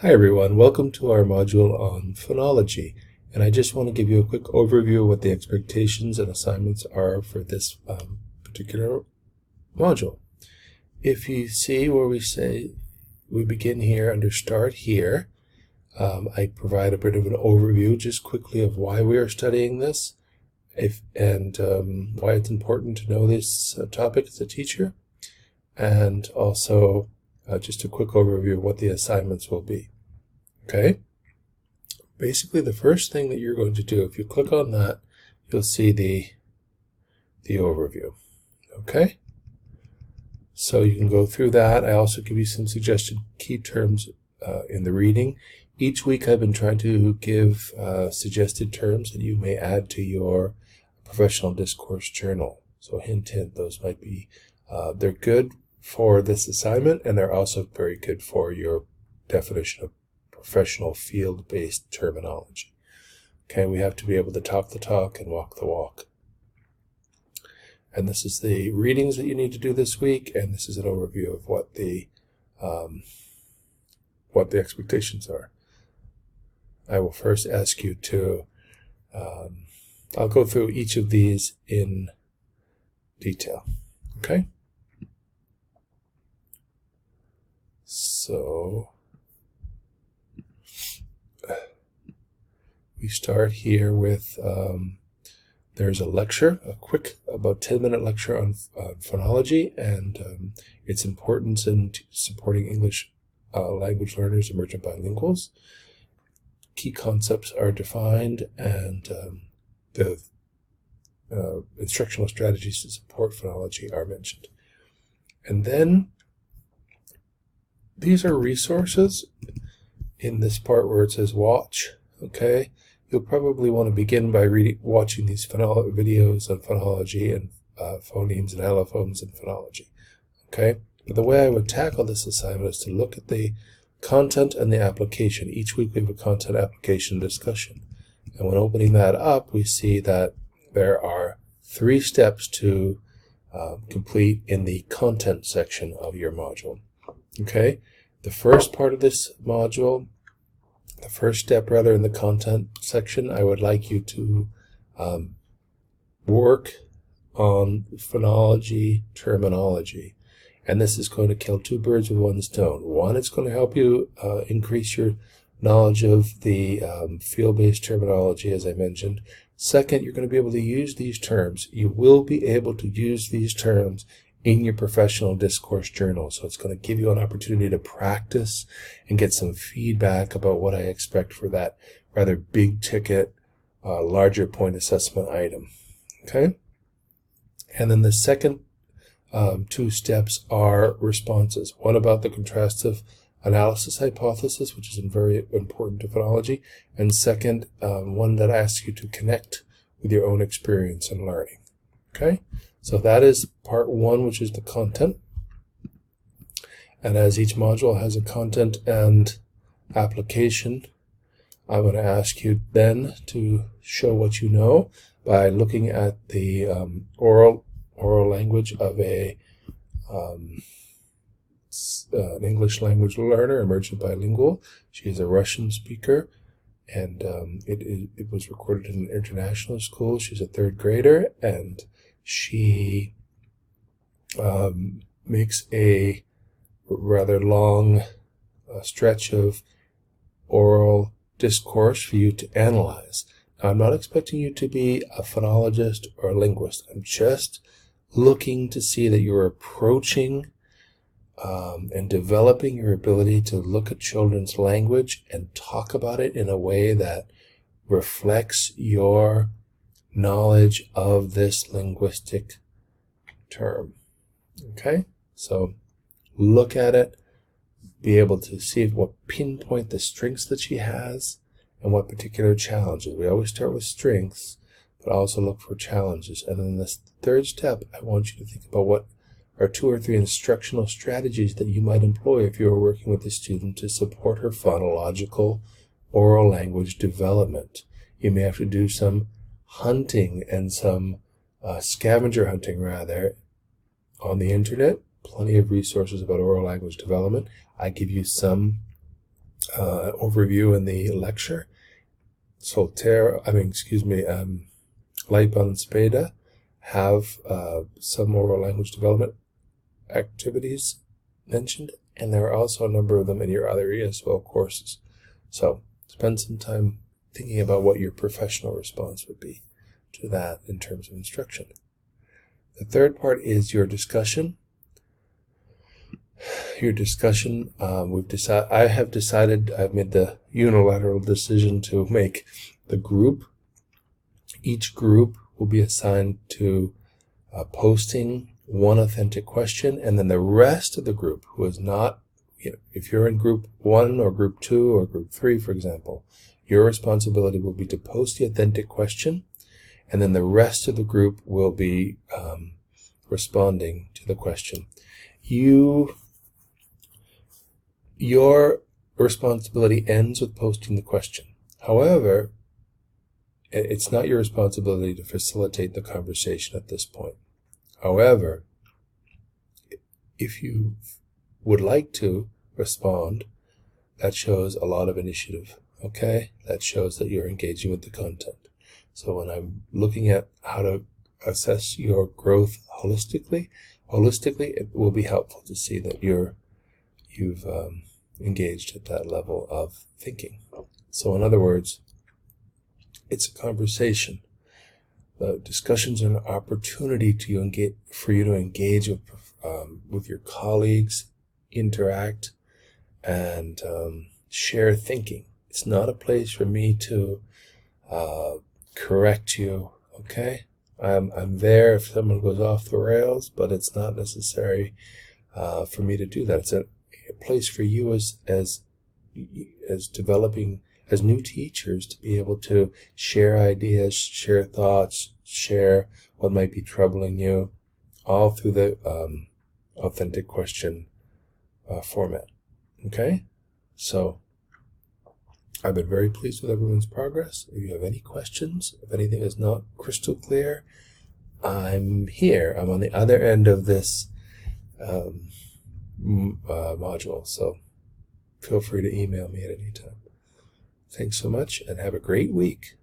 Hi everyone, welcome to our module on phonology, and I just want to give you a quick overview of what the expectations and assignments are for this particular module. If you see where we say we begin here under Start Here, I provide a bit of an overview just quickly of why we are studying this and why it's important to know this topic as a teacher, and also just a quick overview of what the assignments will be. Okay? Basically, the first thing that you're going to do, if you click on that, you'll see the overview. Okay? So you can go through that. I also give you some suggested key terms in the reading. Each week I've been trying to give suggested terms that you may add to your professional discourse journal. So hint, hint, those might be, they're good for this assignment, and they're also very good for your definition of professional field-based terminology. Okay, we have to be able to talk the talk and walk the walk. And this is the readings that you need to do this week, and this is an overview of what the expectations are. I will first ask you to, I'll go through each of these in detail. Okay? So we start here with, there's a lecture, a quick, about 10-minute lecture on phonology and its importance in supporting English language learners, emergent bilinguals. Key concepts are defined, and the instructional strategies to support phonology are mentioned. And then these are resources in this part where it says watch. Okay, you'll probably want to begin by watching these videos on phonology and phonemes and allophones and phonology. Okay, but the way I would tackle this assignment is to look at the content and the application. Each week we have a content application discussion. And when opening that up, we see that there are 3 steps to complete in the content section of your module. Okay, the first part of this module, the first step rather in the content section, I would like you to work on phonology terminology. And this is going to kill 2 birds with 1 stone. One, it's going to help you increase your knowledge of the field-based terminology, as I mentioned. Second, you're going to be able to use these terms. You will be able to use these terms in your professional discourse journal. So it's going to give you an opportunity to practice and get some feedback about what I expect for that rather big ticket, larger point assessment item. Okay? And then the second 2 steps are responses. One about the contrastive analysis hypothesis, which is very important to phonology, and second, one that asks you to connect with your own experience and learning. Okay? So that is part 1, which is the content. And as each module has a content and application, I'm going to ask you then to show what you know by looking at the oral language of an English language learner, emergent bilingual. She is a Russian speaker, and it was recorded in an international school. She's a 3rd grader, and she makes a rather long stretch of oral discourse for you to analyze. Now, I'm not expecting you to be a phonologist or a linguist. I'm just looking to see that you're approaching and developing your ability to look at children's language and talk about it in a way that reflects your knowledge of this linguistic term. Okay, so look at it, be able to see what pinpoint the strengths that she has and what particular challenges. We always start with strengths, but also look for challenges. And then this 3rd step, I want you to think about what are 2 or 3 instructional strategies that you might employ if you are working with a student to support her phonological oral language development. You may have to do some hunting and some scavenger hunting rather on the internet. Plenty of resources about oral language development. I give you some overview in the lecture. Leipa and Spada have some oral language development activities mentioned, and there are also a number of them in your other ESL courses. So spend some time thinking about what your professional response would be to that in terms of instruction. The third part is your discussion. I've made the unilateral decision to make the group. Each group will be assigned to posting one authentic question, and then the rest of the group who is not, if you're in group 1 or group 2 or group 3, for example, your responsibility will be to post the authentic question, and then the rest of the group will be responding to the question. Your responsibility ends with posting the question. However, it's not your responsibility to facilitate the conversation at this point. However, if you would like to respond, that shows a lot of initiative, okay? That shows that you're engaging with the content. So when I'm looking at how to assess your growth holistically, it will be helpful to see that you've engaged at that level of thinking. So in other words, it's a conversation. The discussions are an opportunity for you to engage with your colleagues, interact, and share thinking. It's not a place for me to correct you, okay? I'm there if someone goes off the rails, but it's not necessary for me to do that. It's a place for you as developing, as new teachers, to be able to share ideas, share thoughts, share what might be troubling you, all through the authentic question format. Okay? So, I've been very pleased with everyone's progress. If you have any questions, if anything is not crystal clear, I'm here. I'm on the other end of this module, so feel free to email me at any time. Thanks so much, and have a great week.